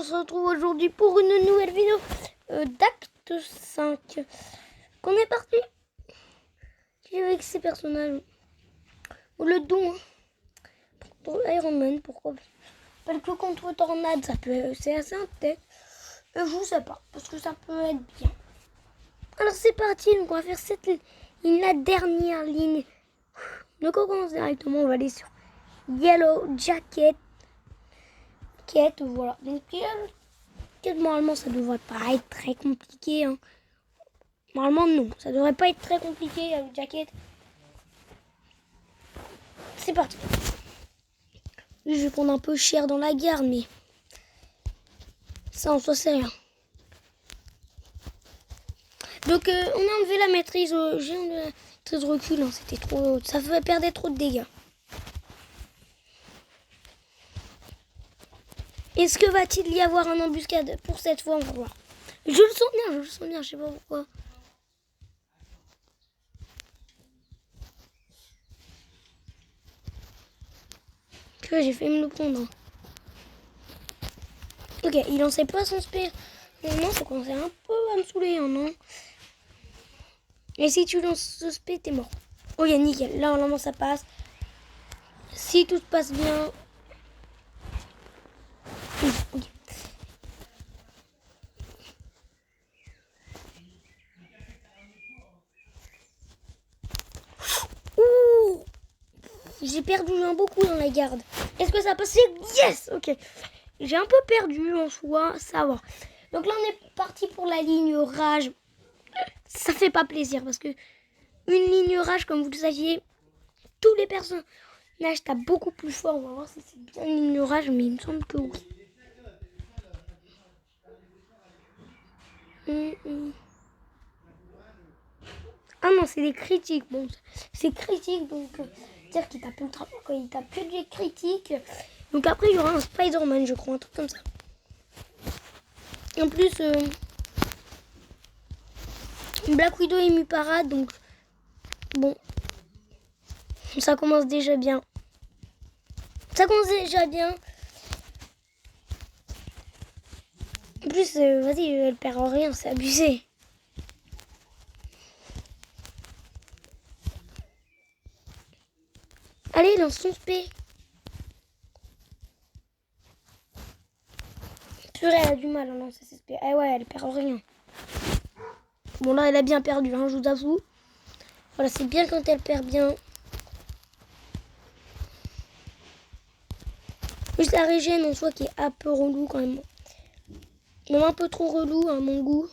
on se retrouve aujourd'hui pour une nouvelle vidéo d'acte 5. Qu'on est parti avec ces personnages. Ou le don. Pour Iron Man, pourquoi pas. Parce que contre Tornade, c'est assez intéressant. Je sais pas, parce que ça peut être bien. Alors c'est parti, donc on va faire cette ligne, la dernière ligne. Donc on commence directement, on va aller sur Yellow Jacket. Voilà. Donc normalement ça devrait pas être très compliqué. Hein. Normalement non, ça devrait pas être très compliqué Yellow Jacket. C'est parti. Je vais prendre un peu cher dans la garde, mais ça en soi c'est rien. Donc on a enlevé la maîtrise j'ai enlevé la maîtrise de recul, hein. C'était trop, ça fait perdre trop de dégâts. Est-ce que va-t-il y avoir un embuscade pour cette fois? On va voir. Je le sens bien, je sais pas pourquoi. Tu vois, j'ai fait me le prendre. Ok, il lançait pas son spé. Non, ça commençait un peu à me saouler, hein, non. Et si tu lances ce spé, t'es mort. Ok, nickel. Là, normalement, ça passe. Si tout se passe bien. Okay. Ouh, j'ai perdu beaucoup dans la garde. Est-ce que ça a passé? Yes. Ok. J'ai un peu perdu en soi, ça va. Donc là, on est parti pour la ligne rage. Ça fait pas plaisir parce que une ligne rage, comme vous le saviez, tous les personnages tapent beaucoup plus fort. On va voir si c'est bien une ligne rage, mais il me semble que oui. Ah non, c'est des critiques. Bon, c'est critique, donc dire qu'il tape ultra fort quand il tape que des critiques. Donc après, il y aura un Spider-Man, je crois, un truc comme ça. En plus, Black Widow est mi-parade, donc bon, ça commence déjà bien. En plus, vas-y, elle perd en rien, c'est abusé. Allez, lance son spé. Purée, elle a du mal à lancer ses spé. Ah ouais, elle perd en rien. Bon, là, elle a bien perdu, hein, je vous avoue. Voilà, c'est bien quand elle perd bien. Juste la régène en soi qui est un peu relou quand même. Même un peu trop relou à mon goût.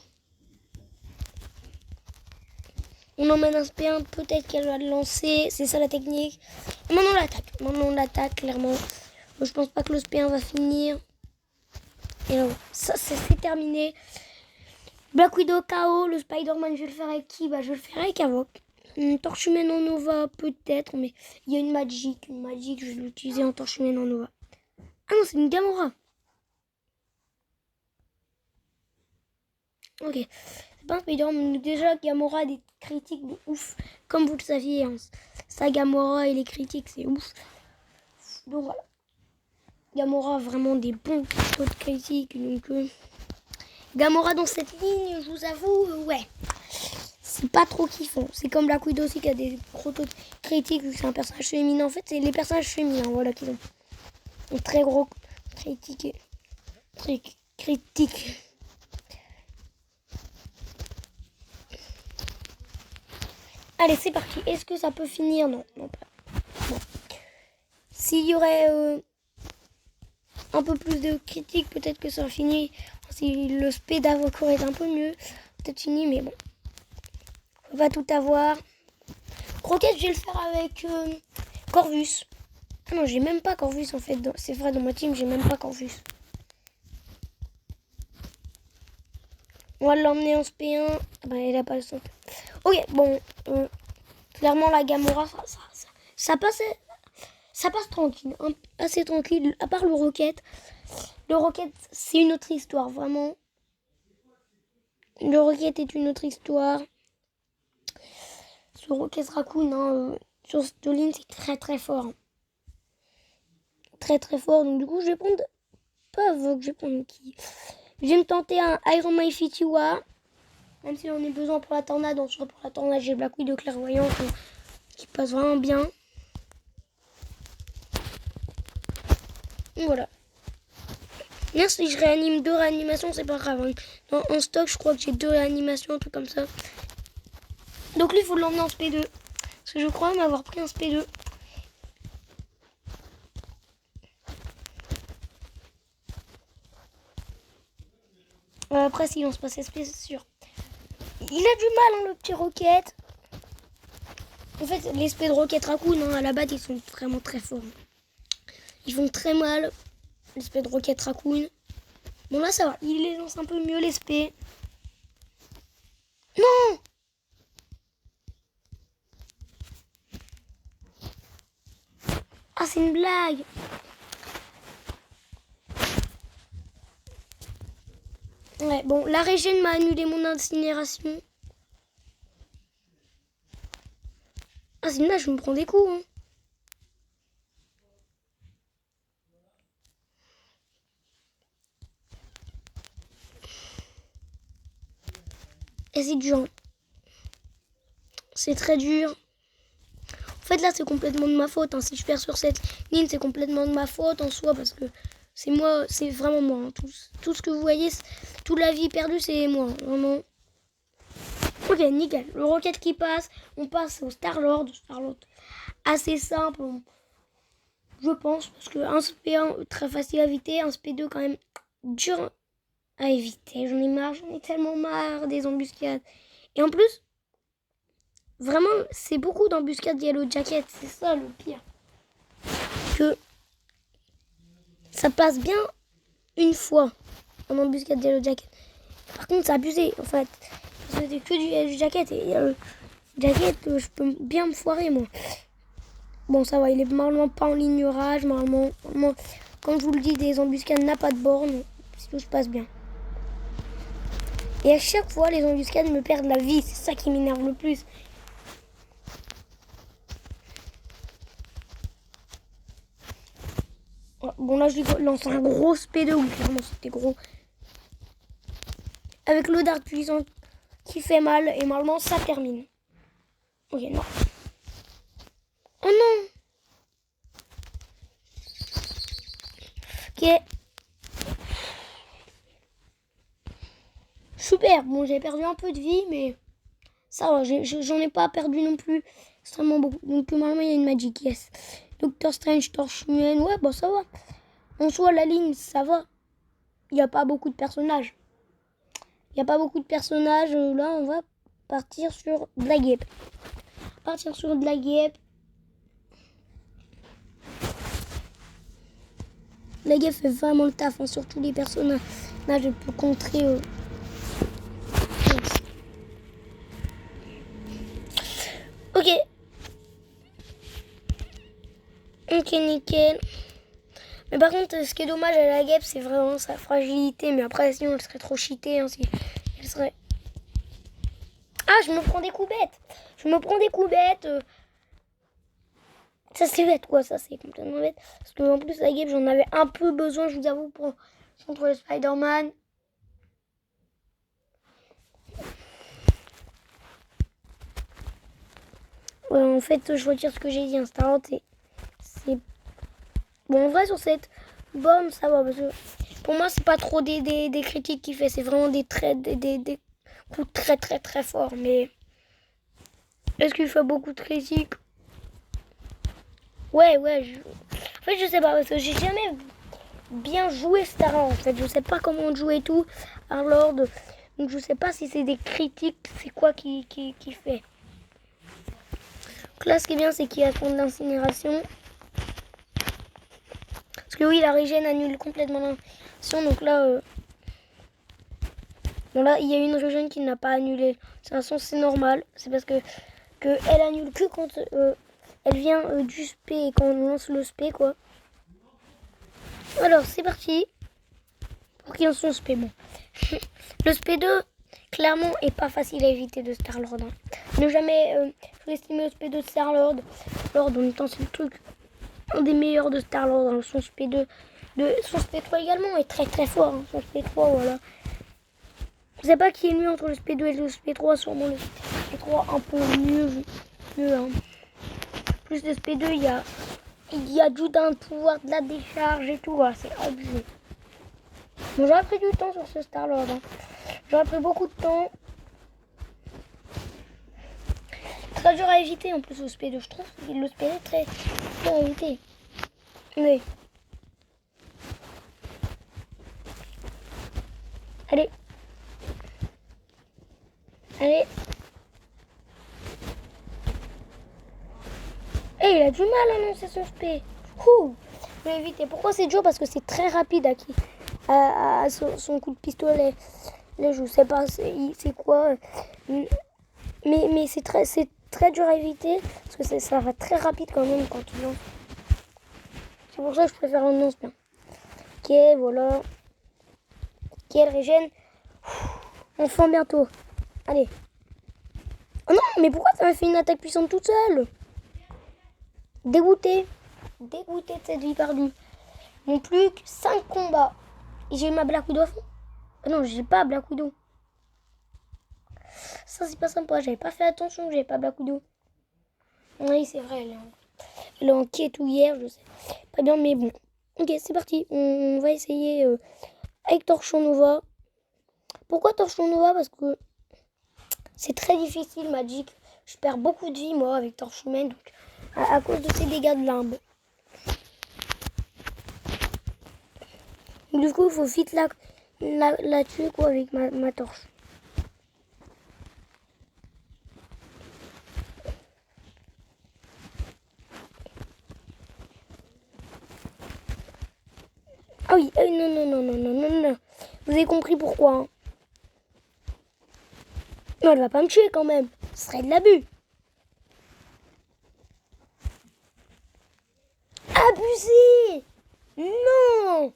On emmène un spé1, peut-être qu'elle va le lancer. C'est ça la technique. Et maintenant on l'attaque. Clairement. Je pense pas que le spé1 va finir. Et là, ça c'est terminé. Black Widow KO. Le Spider-Man, je vais le faire avec qui? Je vais le faire avec Havok. Torche humaine en Nova, peut-être. Mais il y a une Magic. Je vais l'utiliser en torche humaine en Nova. Ah non, c'est une Gamora. Ok, c'est pas un Spider-Man, mais déjà Gamora a des critiques de ouf. Comme vous le saviez, hein, ça Gamora et les critiques, c'est ouf. Donc voilà. Gamora a vraiment des bons taux de critiques. Donc Gamora dans cette ligne, je vous avoue, ouais. C'est pas trop kiffant. C'est comme Black Widow aussi qui a des gros taux de critiques, vu que c'est un personnage féminin. En fait, c'est les personnages féminins, voilà, qui ont un très gros critiques. Allez, c'est parti. Est-ce que ça peut finir? Non, non pas. Bon. S'il y aurait un peu plus de critiques, peut-être que ça finit. Si le spé d'Avok aurait un peu mieux, peut-être fini, mais bon. On va tout avoir. Rocket, je vais le faire avec Corvus. Ah non, j'ai même pas Corvus en fait. C'est vrai, dans ma team, j'ai même pas Corvus. On va l'emmener en SP1. Ah il a pas le son. Ok, bon. Clairement, la Gamora, ça passe tranquille. Assez tranquille, à part le Rocket. Le Rocket, c'est une autre histoire, vraiment. Le Rocket est une autre histoire. Ce Rocket Raccoon, hein, sur Stoline, c'est très très fort. Très très fort. Donc du coup, je vais prendre pas Vogue, je pense qui. Je vais me tenter un Iron My Fitiwa. Même si on a besoin pour la tornade, en soit pour la tornade, j'ai Black Widow clairvoyante qui passe vraiment bien. Voilà. Merci, je réanime 2 réanimations, c'est pas grave. En stock, je crois que j'ai 2 réanimations, un truc comme ça. Donc lui, il faut l'emmener en SP2. Parce que je crois m'avoir pris un SP2. Après, s'il lance pas ses SP, c'est sûr. Il a du mal, hein, le petit Rocket. En fait, les SP de Rocket Raccoon, à la base, ils sont vraiment très forts. Ils font très mal, les SP de Rocket Raccoon. Bon, là, ça va. Il les lance un peu mieux, les SP. Non! Ah, c'est une blague! Ouais, bon, la Régène m'a annulé mon incinération. Ah, c'est une blague, je me prends des coups, hein. Et c'est dur. C'est très dur. En fait, là, c'est complètement de ma faute. Hein. Si je perds sur cette ligne, c'est complètement de ma faute en soi. Parce que c'est moi, c'est vraiment moi. Hein. Tout ce que vous voyez, toute la vie perdue, c'est moi. Vraiment. Ok, nickel. Le Rocket qui passe. On passe au Star-Lord. Star-Lord. Assez simple. Je pense. Parce que un SP1, très facile à éviter. Un SP2, quand même, dur à éviter. J'en ai marre. J'en ai tellement marre des embuscades. Et en plus, vraiment, c'est beaucoup d'embuscades Yellow Jacket. C'est ça le pire. Que ça passe bien une fois en embuscade Yellow Jacket. Par contre, c'est abusé. En fait, c'était que du Yellow Jacket. Et Yellow Jacket, je peux bien me foirer, moi. Bon, ça va. Il est normalement pas en ligne rage. Normalement, comme je vous le dis, des embuscades n'a pas de borne. Si tout se passe bien. Et à chaque fois, les embuscades me perdent la vie. C'est ça qui m'énerve le plus. Bon, là, je lui lance un gros SP2. Oui, clairement, c'était gros. Avec le dart puissant qui fait mal. Et normalement, ça termine. Ok, non. Oh non. Ok. Super. Bon, j'ai perdu un peu de vie, mais ça va. J'en ai pas perdu non plus extrêmement beaucoup. Donc, normalement, il y a une Magic, yes. Doctor Strange, Torche Humaine. Ouais, bah ça va. En soi, la ligne, ça va. Il n'y a pas beaucoup de personnages. Là, on va partir sur de la guêpe. La guêpe fait vraiment le taf, hein, sur tous les personnages. Là, je peux contrer. Ok. Ok, nickel. Mais par contre, ce qui est dommage à la guêpe, c'est vraiment sa fragilité. Mais après, sinon, elle serait trop cheatée. Hein, si elle serait... Ah, je me prends des coups bêtes. Ça, c'est bête, quoi. Ça, c'est complètement bête. Parce que en plus, la guêpe, j'en avais un peu besoin, je vous avoue, pour contre le Spider-Man. Ouais, en fait, je retire ce que j'ai dit. Star-Lord, c'est... Bon, en vrai, sur cette bombe, ça va. Parce que pour moi, c'est pas trop des critiques qu'il fait. C'est vraiment des coups très, très, très forts. Mais est-ce qu'il fait beaucoup de critiques? Ouais. En fait, je sais pas. Parce que j'ai jamais bien joué Star-Lord. En fait, je sais pas comment on joue et tout. Alors, donc, je sais pas si c'est des critiques. C'est quoi qui fait. Donc là, ce qui est bien, c'est qu'il y a son d'incinération. Parce que oui, la régène annule complètement l'incinération. Donc là, bon là, il y a une régène qui n'a pas annulé. De toute façon, c'est normal. C'est parce que elle annule que quand elle vient du spé et quand on lance le spé, quoi. Alors, c'est parti. Pour qu'il lance son spé, bon. Le spé 2, clairement, est pas facile à éviter de Star-Lord. Hein. Ne jamais sous-estimer le spé 2 de Star-Lord. Lord, en même temps, c'est le truc, un des meilleurs de Star-Lord. Hein. Son spé 2, Son SP3 également est très très fort. Hein, son SP3, voilà. Je sais pas qui est mieux entre le SP2 et le SP3. Sûrement le SP3 un peu mieux hein. Plus le SP2, il y a du d'un pouvoir de la décharge et tout. Voilà, c'est abusé. Bon, j'aurais pris du temps sur ce Star-Lord. Hein. J'aurais pris beaucoup de temps. Très dur à éviter en plus le SP2, je trouve. Le SP2 est très dur à éviter. Oui. Allez. Allez. Eh, il a du mal à lancer son SP. Je vais éviter. Pourquoi c'est dur? Parce que c'est très rapide à son coup de pistolet. Là, je sais pas c'est quoi. Mais c'est très dur à éviter. Parce que ça va très rapide quand même quand il lance. C'est pour ça que je préfère un lance bien. Ok, voilà. Ok, elle régène. Enfin bientôt. Allez. Oh non, mais pourquoi ça m'a fait une attaque puissante toute seule? Dégoûté. Dégoûté de cette vie perdue. Mon plus que 5 combats. Et j'ai ma Black Widow à fond. Non, j'ai pas Black Widow. Ça, c'est pas sympa. J'avais pas fait attention que j'avais pas Black Widow. Oui, c'est vrai. Elle est en quête ou hier, je sais. Pas bien, mais bon. Ok, c'est parti. On va essayer avec Torchon Nova. Pourquoi Torchon Nova? Parce que c'est très difficile, Magic. Je perds beaucoup de vie, moi, avec Torchon Humaine. Donc, à cause de ces dégâts de limbe. Du coup, il faut vite la tuer, quoi, avec ma torche. Ah oui, non. Vous avez compris pourquoi. Hein. Non, elle va pas me tuer quand même. Ce serait de l'abus. Abusé. Non.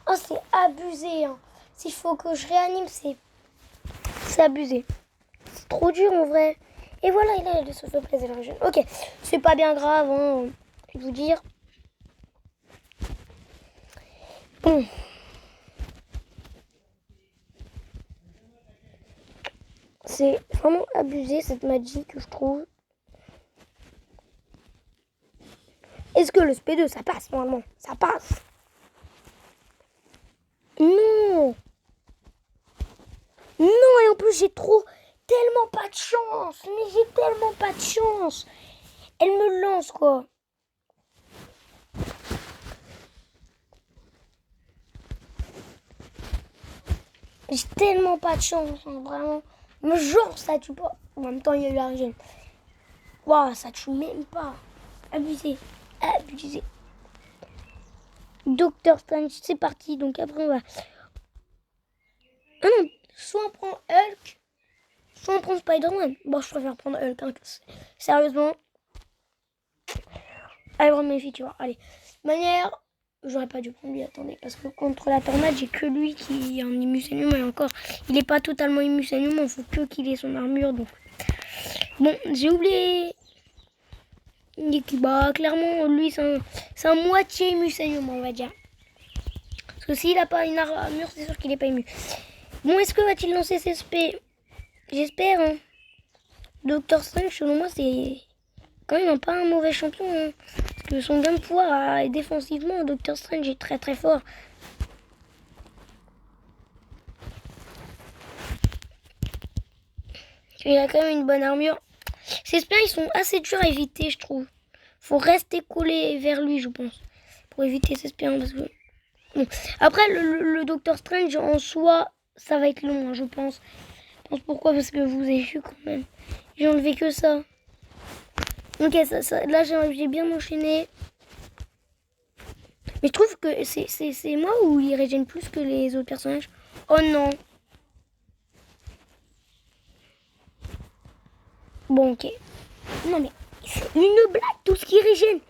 Oh, c'est abusé. Hein. S'il faut que je réanime, c'est abusé. C'est trop dur en vrai. Et voilà, il a le souffle plaisir de la région. Ok, c'est pas bien grave, hein, je vais vous dire. Bon. C'est vraiment abusé cette magie que je trouve. Est-ce que le SP2 ça passe normalement? Ça passe. Non. Non, et en plus j'ai tellement pas de chance. Mais j'ai tellement pas de chance. Elle me lance quoi. J'ai tellement pas de chance, hein, vraiment. Mais genre ça tue pas. En même temps il y a eu la régène. Waouh, ça tue même pas. Abusé. Abusé. Doctor Strange, c'est parti. Donc après on va... Ah non, soit on prend Hulk, soit on prend Spider-Man. Bon, je préfère prendre Hulk. Hein. Sérieusement. Iron Man, tu vois. Allez. De manière, j'aurais pas dû prendre lui, attendez. Parce que contre la tornade, j'ai que lui qui est en Immus Animum. Et encore, il est pas totalement Immus Animum. Il faut que qu'il ait son armure. Donc. Bon, j'ai oublié. Bah, clairement, lui, c'est un moitié Immus Animum, on va dire. Parce que s'il a pas une armure, c'est sûr qu'il est pas ému. Bon, est-ce que va-t-il lancer ses SP? J'espère. Hein. Doctor Strange, selon moi, c'est quand même pas un mauvais champion. Hein. Parce que son gain de pouvoir défensivement, Doctor Strange est très très fort. Il a quand même une bonne armure. Ces spies, ils sont assez durs à éviter, je trouve. Faut rester collé vers lui, je pense. Pour éviter ces spies. Parce que... bon. Après, le Doctor Strange en soi, ça va être long, hein, je pense. Pourquoi? Parce que vous avez vu quand même. J'ai enlevé que ça. Ok, là j'ai bien enchaîné. Mais je trouve que c'est moi ou il régène plus que les autres personnages. Oh non. Bon, ok. Non mais, c'est une blague tout ce qui régène.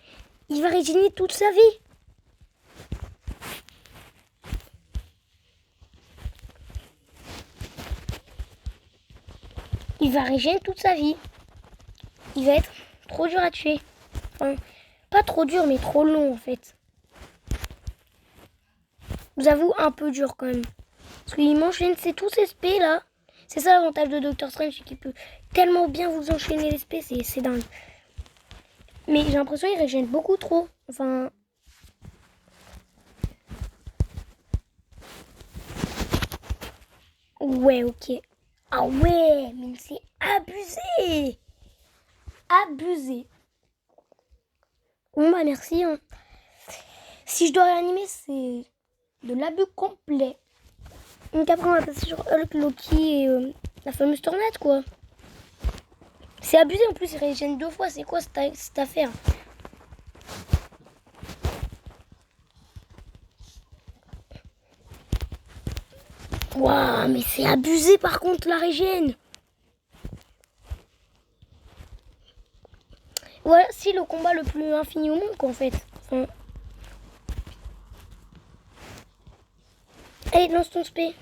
Il va régénérer toute sa vie. Il va régénérer toute sa vie. Il va être trop dur à tuer. Enfin, pas trop dur, mais trop long en fait. Je vous avoue, un peu dur quand même. Parce qu'il m'enchaîne tous ces SP là. C'est ça l'avantage de Doctor Strange, c'est qu'il peut tellement bien vous enchaîner les SP, c'est dingue. Mais j'ai l'impression qu'il régène beaucoup trop. Enfin... Ouais, ok. Ah ouais, mais c'est abusé. Abusé. Bon bah merci. Hein. Si je dois réanimer, c'est de l'abus complet. Donc après on va passer sur Hulk, Loki et la fameuse tornade quoi. C'est abusé en plus, il régène 2 fois. C'est quoi cette affaire? Waouh, mais c'est abusé par contre la régène. Voilà, c'est le combat le plus infini au monde quoi en fait. Enfin... Allez, lance ton spé.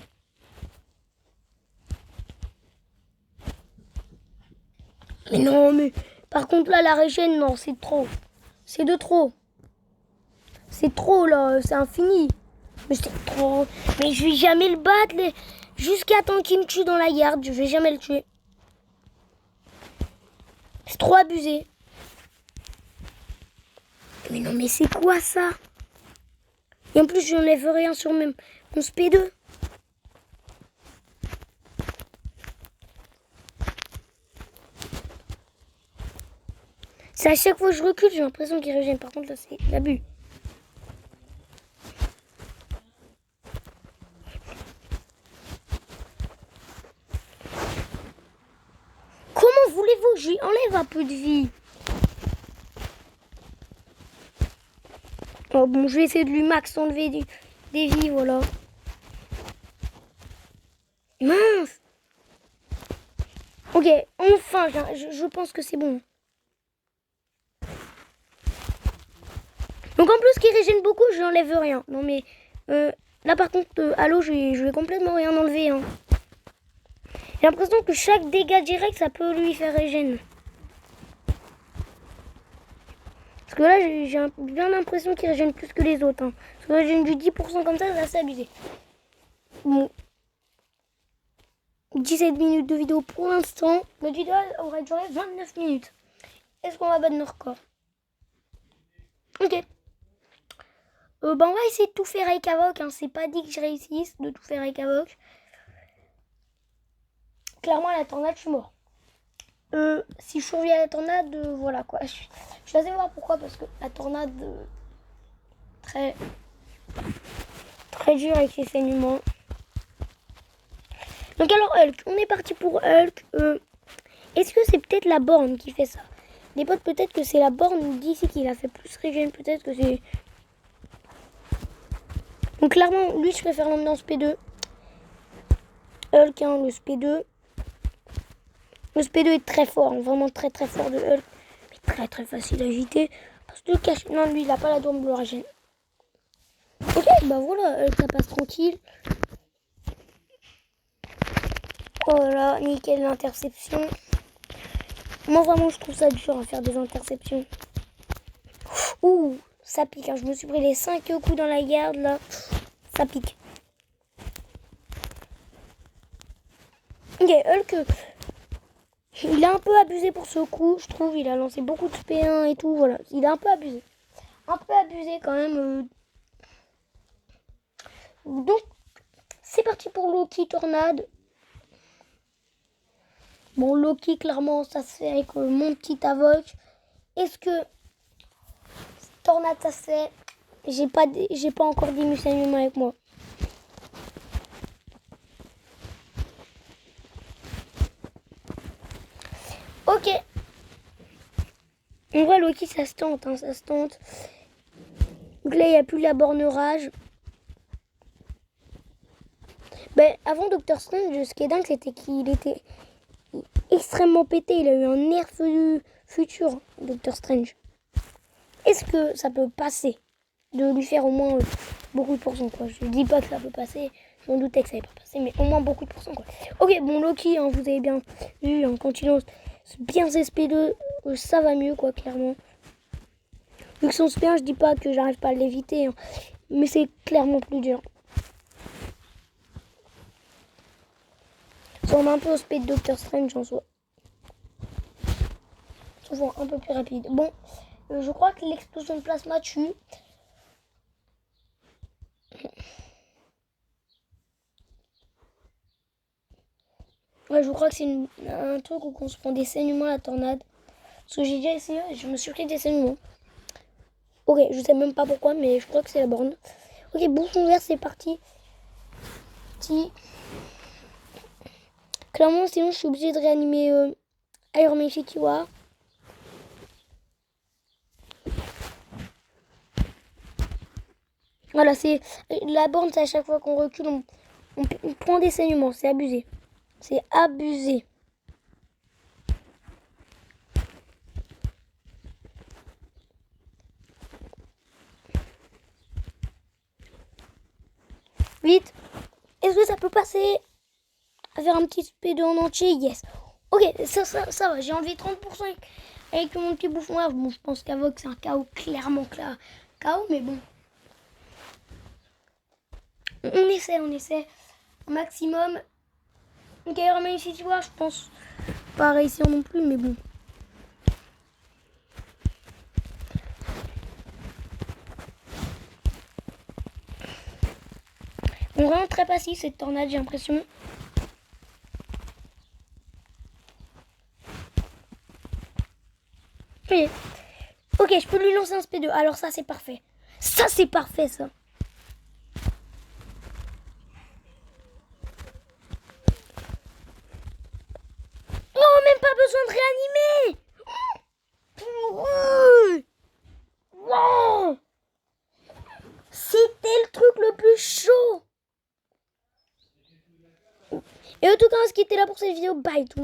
Mais non, mais par contre là la régène, non, c'est trop. C'est de trop. C'est trop là, c'est infini. Mais c'est trop. Mais je vais jamais le battre. Jusqu'à temps qu'il me tue dans la garde, je vais jamais le tuer. C'est trop abusé. Mais non, mais c'est quoi ça? Et en plus, je n'enlève rien sur mon SP2. C'est à chaque fois que je recule, j'ai l'impression qu'il régène. Par contre, là, c'est l'abus. Comment voulez-vous que je lui enlève un peu de vie? Oh bon, je vais essayer de lui max enlever des vies, voilà. Mince. Ok, enfin, je pense que c'est bon. Donc en plus, qu'il régène beaucoup, je n'enlève rien. Non mais, là par contre, Halo, je vais complètement rien enlever. Hein. J'ai l'impression que chaque dégât direct, ça peut lui faire régène. Parce que là, j'ai bien l'impression qu'il régène plus que les autres. Hein. Parce que là, régène du 10% comme ça, c'est assez abusé. Bon. 17 minutes de vidéo pour l'instant. Notre vidéo aurait duré 29 minutes. Est-ce qu'on va battre nos records? Ok. On va essayer de tout faire avec Avoc. Hein. C'est pas dit que je réussisse de tout faire avec Avoc. Clairement, à la tornade, je suis mort. Si je survis à la tornade, voilà quoi. Je suis assez voir pourquoi. Parce que la tornade, très dur avec ses saignements. Donc alors Hulk, on est parti pour Hulk. Est-ce que c'est peut-être la borne qui fait ça? Les potes, peut-être que c'est la borne d'ici qui l'a fait plus régène. Peut-être que c'est... Donc clairement, lui, je préfère l'emmener en SP2. Hulk, hein, le SP2. Le SP2 est très fort, hein, vraiment très fort de Hulk. Mais très facile à agiter. Parce que le cache... Non, lui, il a pas la double régène. Ok, bah voilà, Hulk, ça passe tranquille. Voilà, nickel, l'interception. Moi, vraiment, je trouve ça dur à faire des interceptions. Ouh, ça pique. Hein. Je me suis pris les 5 coups dans la garde, là. Ça pique. Ok, Hulk, il a un peu abusé pour ce coup, je trouve. Il a lancé beaucoup de P1 et tout, voilà. Il a un peu abusé. Un peu abusé quand même. Donc, c'est parti pour Loki Tornade. Bon, Loki, clairement, ça se fait avec mon petit Avoc. Est-ce que Tornade, ça se fait? J'ai pas encore dit Musaïum avec moi. Ok. On voit Loki, ça se tente, hein, ça se tente. Donc là, il n'y a plus la borne rage. Ben, avant Doctor Strange, ce qui est dingue, c'était qu'il était extrêmement pété. Il a eu un nerf futur, Doctor Strange. Est-ce que ça peut passer de lui faire au moins beaucoup de pourcents, quoi? Je dis pas que ça peut passer. Je m'en doutais que ça n'allait pas passer, mais au moins beaucoup de pourcents, quoi. Ok, bon, Loki, hein, vous avez bien vu, en continuant bien SP2, ça va mieux, quoi, clairement. Vu que son spin, je dis pas que j'arrive pas à l'éviter, hein, mais c'est clairement plus dur. Ça ressemble un peu au speed de Doctor Strange en soi. Souvent un peu plus rapide. Bon, je crois que l'explosion de plasma tue. Ouais, je crois que c'est un truc où on se prend des saignements à la tornade. Parce que j'ai déjà essayé, je me suis pris des saignements. Ok, je sais même pas pourquoi, mais je crois que c'est la borne. Ok, bouchon vert, c'est parti. Clairement, sinon je suis obligée de réanimer Iron Man Infinity War. Voilà, c'est la borne, c'est à chaque fois qu'on recule, on prend des saignements. C'est abusé. C'est abusé. Vite. Est-ce que ça peut passer à faire un petit speed en entier? Yes. Ok, ça va. J'ai enlevé 30% avec mon petit bouffon là. Bon, je pense qu'Avoc, c'est un KO clairement KO, mais bon. On essaie un maximum. Ok, Iron Man Infinity War, je pense pas réussir non plus, mais bon. On vraiment très passif cette tornade, j'ai l'impression. Ok, je peux lui lancer un SP2. Alors ça, c'est parfait. Ça, c'est parfait, ça. Oh, même pas besoin de réanimer. Wow. C'était le truc le plus chaud. Et en tout cas, ce qui était là pour cette vidéo, bye tout.